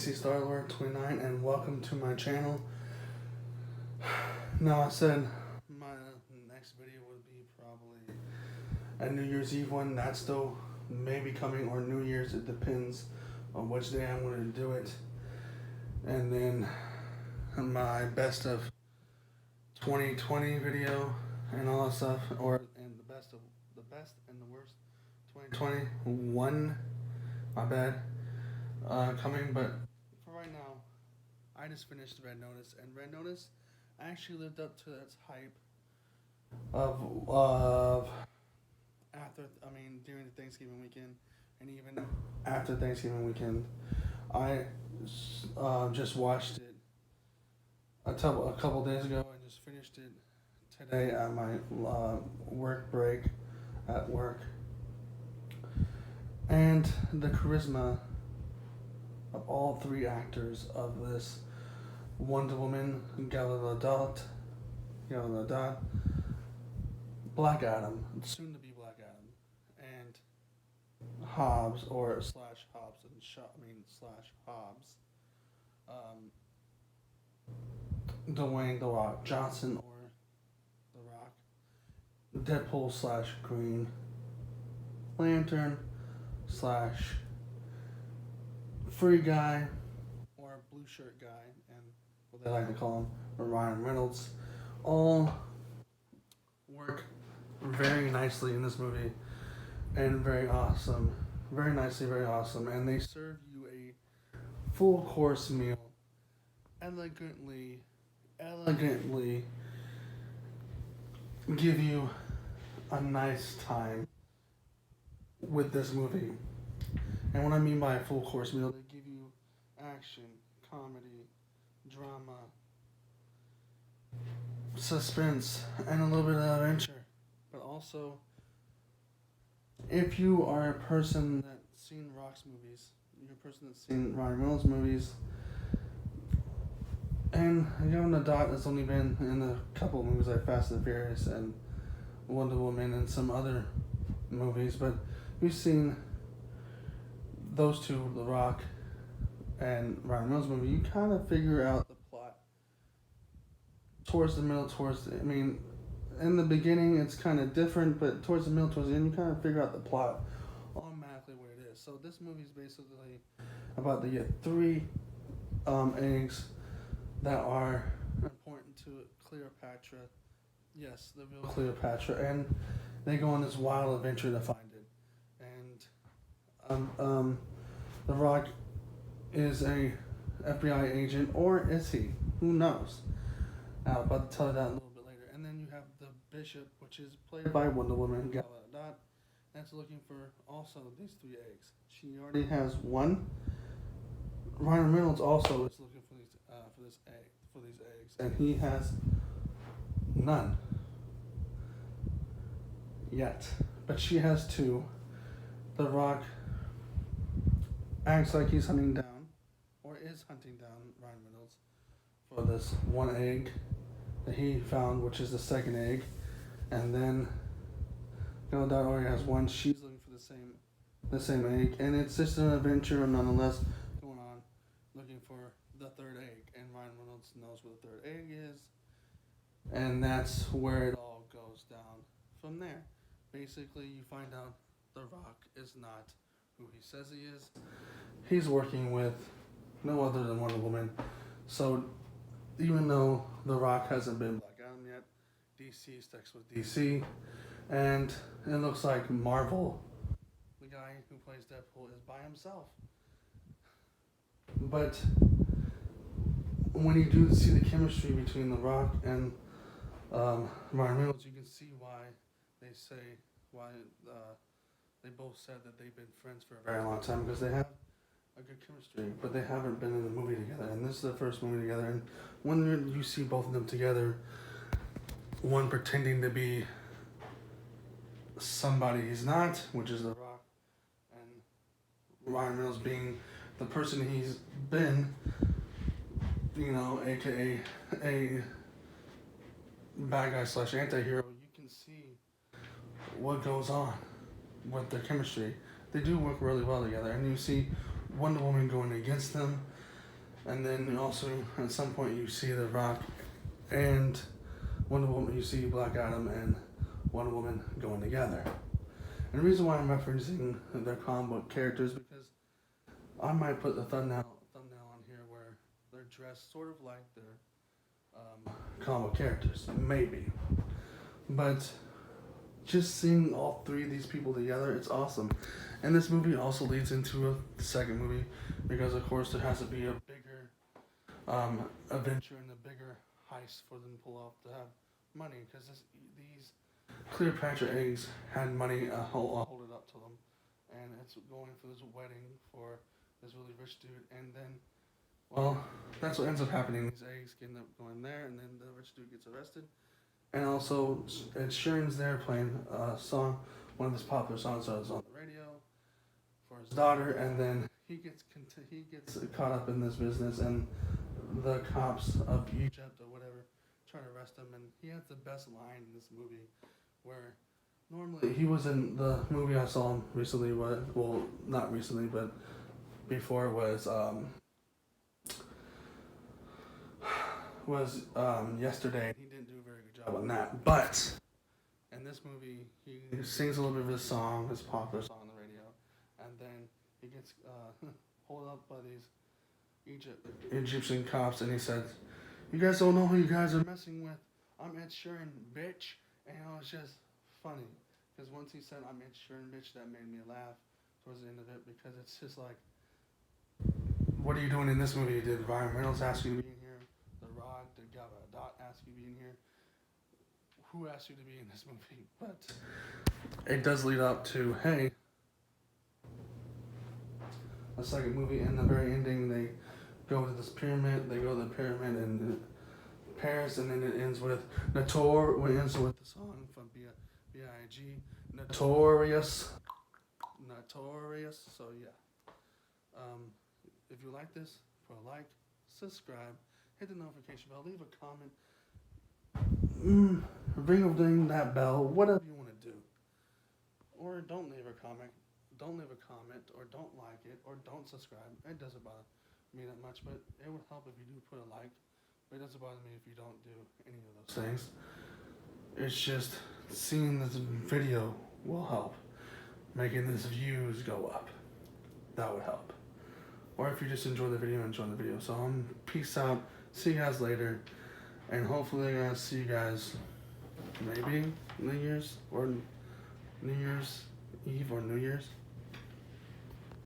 DC Star-Lord 29 and welcome to my channel. Now I said my next video would be probably a New Year's Eve one. That's still maybe coming, or New Year's, it depends on which day I'm going to do it. And then my best of 2020 video and all that stuff, and the best and the worst 2021, my bad, coming. But for right now, I just finished Red Notice, and Red Notice actually lived up to its hype of during the Thanksgiving weekend, and even after Thanksgiving weekend. I just watched it a couple days ago and just finished it today at my work break at work. And the charisma of all three actors of this Wonder Woman, Gal Gadot, Black Adam, soon to be Black Adam, and Hobbs or slash Hobbs and slash Hobbs, Dwayne The Rock Johnson or The Rock, Deadpool slash Green Lantern slash Free Guy or Blue Shirt Guy, and what they like to call him, or Ryan Reynolds, all work very nicely in this movie and very awesome, very nicely, very awesome. And they serve you a full course meal elegantly give you a nice time with this movie. And what I mean by a full course meal, they give you action, comedy, drama, suspense, and a little bit of adventure. But also, if you are a person that's seen Rock's movies, you're a person that's seen Ryan Reynolds movies, and Gal Gadot has only been in a couple of movies like Fast and Furious and Wonder Woman and some other movies, but you've seen those two, The Rock and Ryan Reynolds movie, you kind of figure out the plot towards the middle, in the beginning it's kind of different, but towards the middle, towards the end, you kind of figure out the plot automatically what it is. So this movie is basically about the three eggs that are important to Cleopatra. Yes, the real Cleopatra, and they go on this wild adventure to find it. And The Rock is a FBI agent, or is he? Who knows? I'll about to tell you that a little bit later. And then you have the Bishop, which is played by Wonder Woman, Gal Gadot, that's looking for also these three eggs. She already has one. Ryan Reynolds also is looking for these eggs, and he has none yet. But she has two. The Rock acts like he's hunting down, or is hunting down, Ryan Reynolds for this one egg that he found, which is the second egg. And then Gal Gadot already has one. She's looking for the same egg, and it's just an adventure nonetheless going on, looking for the third egg. And Ryan Reynolds knows where the third egg is, and that's where it all goes down from there. Basically, you find out The Rock is not who he says he is. He's working with no other than Wonder Woman. So even though The Rock hasn't been Black Adam yet, DC sticks with DC, and it looks like Marvel, the guy who plays Deadpool, is by himself. But when you do see the chemistry between The Rock and Ryan Reynolds, you can see why they both said that they've been friends for a very long time, because they have a good chemistry, but they haven't been in a movie together. And this is the first movie together. And when you see both of them together, one pretending to be somebody he's not, which is The Rock, and Ryan Reynolds being the person he's been, aka a bad guy slash anti-hero, you can see what goes on with their chemistry. They do work really well together, and you see Wonder Woman going against them, And then also at some point you see The Rock and Wonder Woman. You see Black Adam and Wonder Woman going together. And the reason why I'm referencing their comic book characters because I might put the thumbnail on here where they're dressed sort of like their comic book characters, maybe. But just seeing all three of these people together, it's awesome. And this movie also leads into the second movie because, of course, there has to be a bigger adventure and a bigger heist for them to pull off to have money because these Cleopatra eggs had money hold it up to them, and it's going for this wedding for this really rich dude, and then, well, that's what ends up happening. These eggs end up going there, and then the rich dude gets arrested, and also Ed Sheeran's there playing a song, one of his popular songs that was on the radio for his daughter, and then he gets caught up in this business, and the cops of Egypt or whatever try to arrest him, and he has the best line in this movie where normally he was in the movie I saw him recently, well, not recently, but before was yesterday, and he didn't do a very good job on that. But in this movie, he sings a little bit of his song, his popular song on the radio, and then he gets pulled up by these Egyptian cops, and he says, "You guys don't know who you guys are messing with. I'm Ed Sheeran, bitch." And it was just funny because once he said, "I'm Ed Sheeran, bitch," that made me laugh towards the end of it because it's just like, what are you doing in this movie? Did Ryan Reynolds ask you to be in here? The Rock, did Gal Gadot ask you to be in here? Who asked you to be in this movie? But it does lead up to, hey, a second movie. In the very ending, they go to this pyramid. They go to the pyramid in Paris, and then it ends with it ends with the song from B.I.G. Notorious. So yeah. If you like this, put a like, subscribe, hit the notification bell, leave a comment, ring that bell, whatever you want to do. Or don't leave a comment, or don't like it, or don't subscribe. It doesn't bother me that much, but it would help if you do put a like. But it doesn't bother me if you don't do any of those things. It's just seeing this video will help. Making this views go up. That would help. Or if you just enjoy the video, enjoy the video. So peace out. See you guys later. And hopefully I'm gonna see you guys maybe New Year's Eve or New Year's.